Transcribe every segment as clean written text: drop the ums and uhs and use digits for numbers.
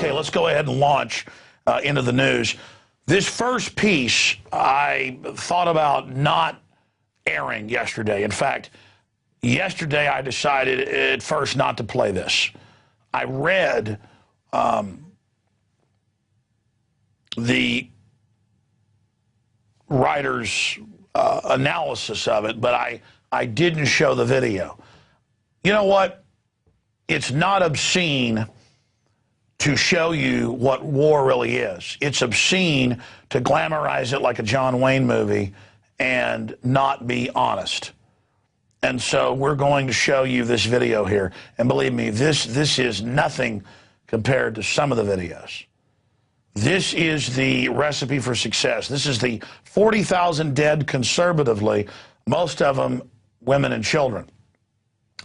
Okay, let's go ahead and launch into the news. This first piece, I thought about not airing yesterday. In fact, yesterday I decided at first not to play this. I read the writer's analysis of it, but I didn't show the video. You know what? It's not obscene to show you what war really is. It's obscene to glamorize it like a John Wayne movie and not be honest. And so we're going to show you this video here. And believe me, this is nothing compared to some of the videos. This is the recipe for success. This is the 40,000 dead conservatively, most of them women and children.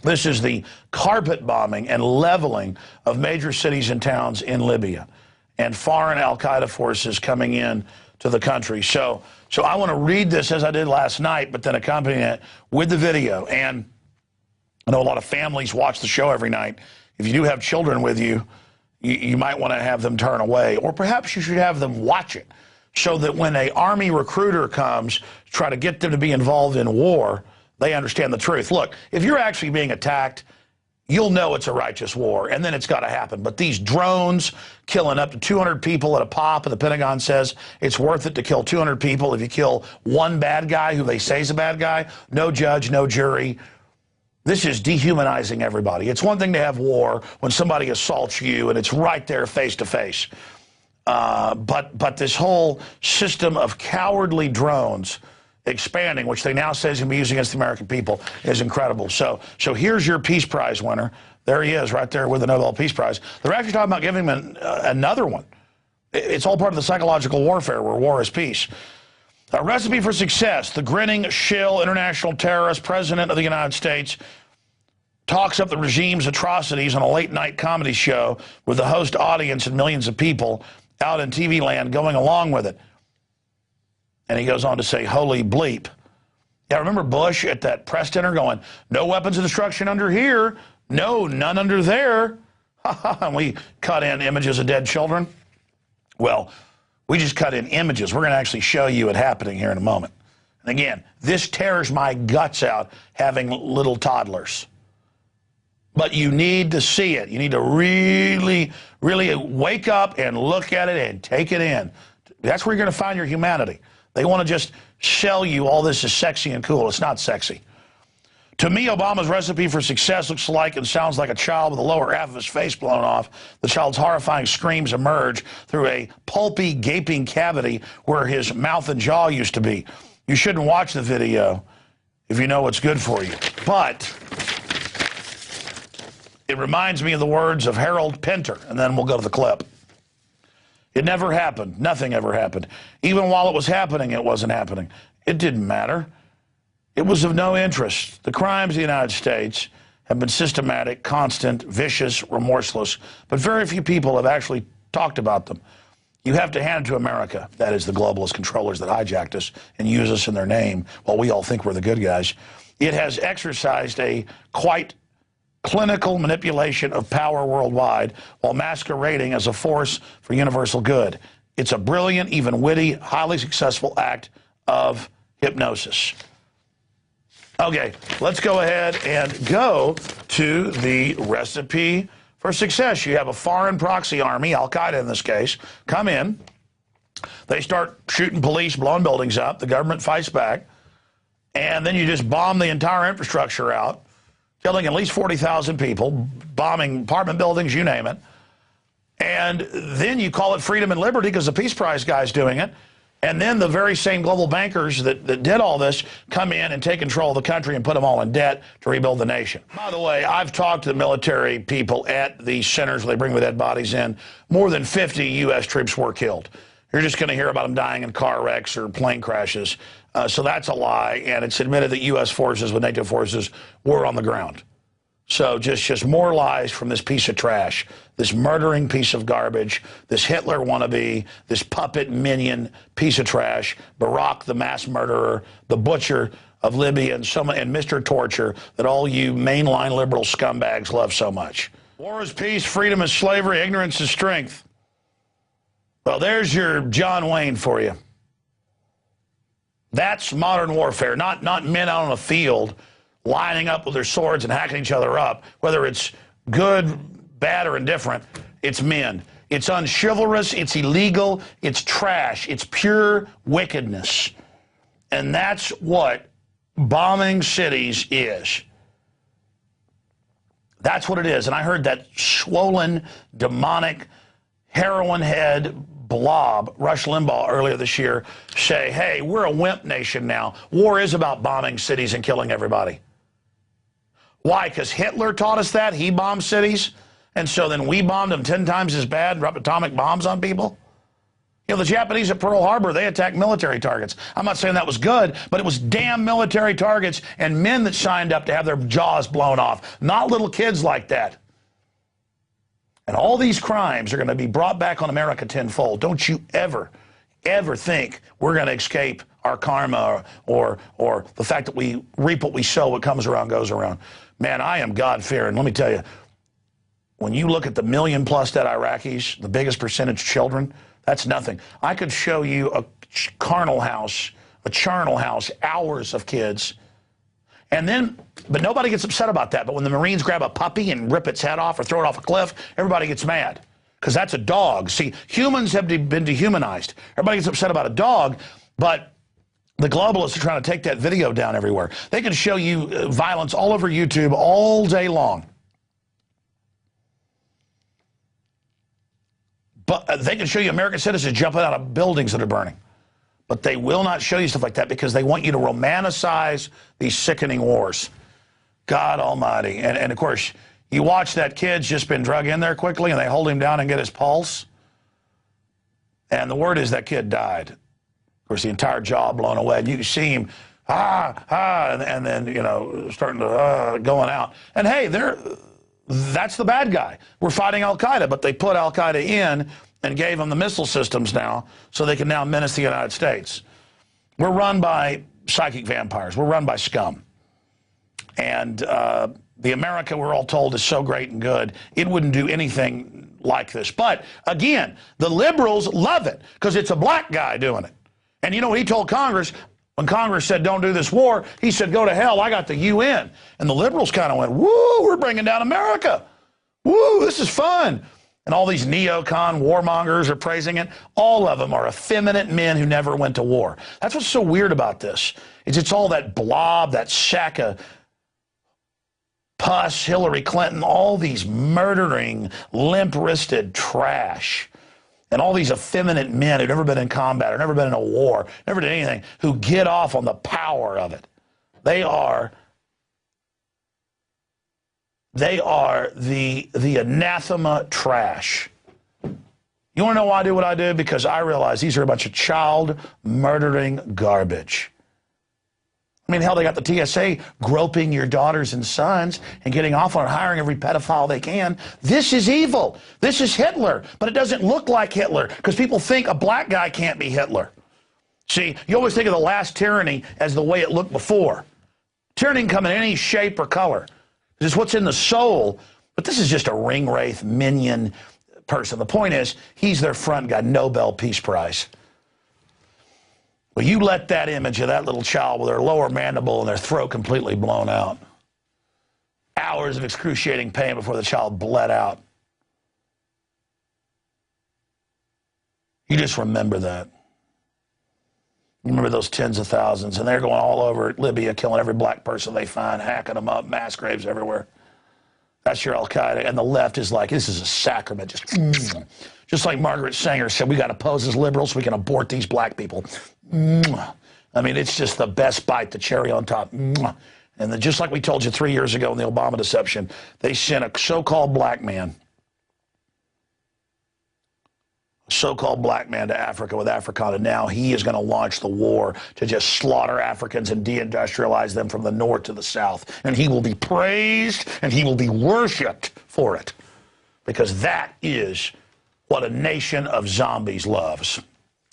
This is the carpet bombing and leveling of major cities and towns in Libya and foreign al-Qaeda forces coming in to the country. So I want to read this as I did last night, but then accompany it with the video. And I know a lot of families watch the show every night. If you do have children with you, you might want to have them turn away, or perhaps you should have them watch it so that when an army recruiter comes to try to get them to be involved in war, they understand the truth. Look, if you're actually being attacked, you'll know it's a righteous war, and then it's got to happen. But these drones killing up to 200 people at a pop, and the Pentagon says it's worth it to kill 200 people if you kill one bad guy who they say is a bad guy. No judge, no jury. This is dehumanizing everybody. It's one thing to have war when somebody assaults you, and it's right there face to face. But this whole system of cowardly drones expanding, which they now say is going to be used against the American people, is incredible. So here's your Peace Prize winner. There he is right there with the Nobel Peace Prize. They're actually talking about giving him another one. It's all part of the psychological warfare where war is peace. A recipe for success. The grinning shill international terrorist president of the United States talks up the regime's atrocities on a late-night comedy show with the host audience and millions of people out in TV land going along with it. And he goes on to say, holy bleep. Yeah, remember Bush at that press dinner going, no weapons of destruction under here. No, none under there. And we cut in images of dead children. Well, we just cut in images. We're going to actually show you it happening here in a moment. And again, this tears my guts out having little toddlers. But you need to see it. You need to really, really wake up and look at it and take it in. That's where you're going to find your humanity. They want to just sell you all this is sexy and cool. It's not sexy. To me, Obama's recipe for success looks like and sounds like a child with the lower half of his face blown off. The child's horrifying screams emerge through a pulpy, gaping cavity where his mouth and jaw used to be. You shouldn't watch the video if you know what's good for you. But it reminds me of the words of Harold Pinter, and then we'll go to the clip. It never happened. Nothing ever happened. Even while it was happening, it wasn't happening. It didn't matter. It was of no interest. The crimes of the United States have been systematic, constant, vicious, remorseless, but very few people have actually talked about them. You have to hand it to America, that is the globalist controllers that hijacked us and use us in their name while we all think we're the good guys. It has exercised a quite clinical manipulation of power worldwide while masquerading as a force for universal good. It's a brilliant, even witty, highly successful act of hypnosis. Okay, let's go ahead and go to the recipe for success. You have a foreign proxy army, al-Qaeda in this case, come in. They start shooting police, blowing buildings up. The government fights back. And then you just bomb the entire infrastructure out, killing at least 40,000 people, bombing apartment buildings, you name it. And then you call it freedom and liberty because the Peace Prize guy's doing it. And then the very same global bankers that did all this come in and take control of the country and put them all in debt to rebuild the nation. By the way, I've talked to the military people at these centers where they bring the dead bodies in. More than 50 U.S. troops were killed. You're just going to hear about them dying in car wrecks or plane crashes. So that's a lie, and it's admitted that U.S. forces with NATO forces were on the ground. So just more lies from this piece of trash, this murdering piece of garbage, this Hitler wannabe, this puppet minion piece of trash, Barack the mass murderer, the butcher of Libya, and Mr. Torture that all you mainline liberal scumbags love so much. War is peace, freedom is slavery, ignorance is strength. Well, there's your John Wayne for you. That's modern warfare, not men out on a field lining up with their swords and hacking each other up. Whether it's good, bad, or indifferent, it's men. It's unchivalrous, it's illegal, it's trash, it's pure wickedness. And that's what bombing cities is. That's what it is. And I heard that swollen, demonic, heroin head blob, Rush Limbaugh, earlier this year, say, hey, we're a wimp nation now. War is about bombing cities and killing everybody. Why? Because Hitler taught us that. He bombed cities. And so then we bombed them 10 times as bad and dropped atomic bombs on people. You know, the Japanese at Pearl Harbor, they attacked military targets. I'm not saying that was good, but it was damn military targets and men that signed up to have their jaws blown off, not little kids like that. And all these crimes are going to be brought back on America tenfold. Don't you ever think we're going to escape our karma or the fact that we reap what we sow, what comes around goes around. Man, I am God-fearing. Let me tell you, when you look at the million-plus dead Iraqis, the biggest percentage children, that's nothing. I could show you a charnel house, hours of kids. And then, but nobody gets upset about that. But when the Marines grab a puppy and rip its head off or throw it off a cliff, everybody gets mad. Because that's a dog. See, humans have been dehumanized. Everybody gets upset about a dog, but the globalists are trying to take that video down everywhere. They can show you violence all over YouTube all day long. But they can show you American citizens jumping out of buildings that are burning. But they will not show you stuff like that because they want you to romanticize these sickening wars. God almighty. And of course, you watch that kid's just been drug in there quickly and they hold him down and get his pulse. And the word is that kid died. Of course, the entire jaw blown away. And you see him, and then, you know, starting to, going out. And hey, that's the bad guy. We're fighting Al-Qaeda, but they put Al-Qaeda in and gave them the missile systems now so they can now menace the United States. We're run by psychic vampires. We're run by scum. And the America we're all told is so great and good, it wouldn't do anything like this. But again, the liberals love it because it's a black guy doing it. And you know what he told Congress? When Congress said, don't do this war, he said, go to hell, I got the UN. And the liberals kind of went, woo, we're bringing down America. Woo, this is fun. And all these neocon warmongers are praising it. All of them are effeminate men who never went to war. That's what's so weird about this. It's all that blob, that sack of pus, Hillary Clinton, all these murdering, limp-wristed trash. And all these effeminate men who've never been in combat or never been in a war, never did anything, who get off on the power of it. They are the anathema trash. You want to know why I do what I do? Because I realize these are a bunch of child murdering garbage. I mean, hell, they got the TSA groping your daughters and sons and getting off on it, hiring every pedophile they can. This is evil. This is Hitler. But it doesn't look like Hitler because people think a black guy can't be Hitler. See, you always think of the last tyranny as the way it looked before. Tyranny can come in any shape or color. This is what's in the soul. But this is just a ring-wraith minion person. The point is, he's their front guy, Nobel Peace Prize. Well, you let that image of that little child with their lower mandible and their throat completely blown out. Hours of excruciating pain before the child bled out. You just remember that. You remember those tens of thousands, and they're going all over Libya, killing every black person they find, hacking them up, mass graves everywhere. That's your Al-Qaeda. And the left is like, this is a sacrament. Just like Margaret Sanger said, we got to pose as liberals so we can abort these black people. I mean, it's just the best bite, the cherry on top. And just like we told you 3 years ago in the Obama deception, they sent a so-called black man to Africa with Africana. Now he is going to launch the war to just slaughter Africans and deindustrialize them from the north to the south. And he will be praised and he will be worshipped for it. Because that is what a nation of zombies loves.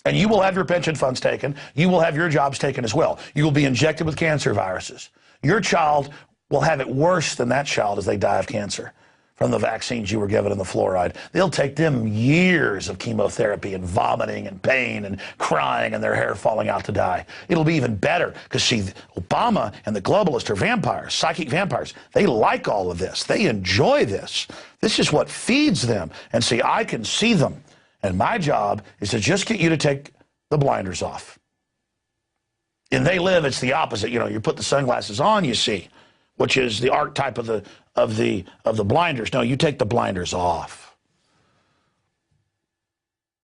And you will have your pension funds taken. You will have your jobs taken as well. You will be injected with cancer viruses. Your child will have it worse than that child as they die of cancer from the vaccines you were given and the fluoride. They'll take them years of chemotherapy and vomiting and pain and crying and their hair falling out to die. It'll be even better because, see, Obama and the globalists are vampires, psychic vampires. They like all of this. They enjoy this. This is what feeds them. And see, I can see them. And my job is to just get you to take the blinders off. And they live, it's the opposite. You know, you put the sunglasses on, you see, which is the archetype of the blinders. No, you take the blinders off.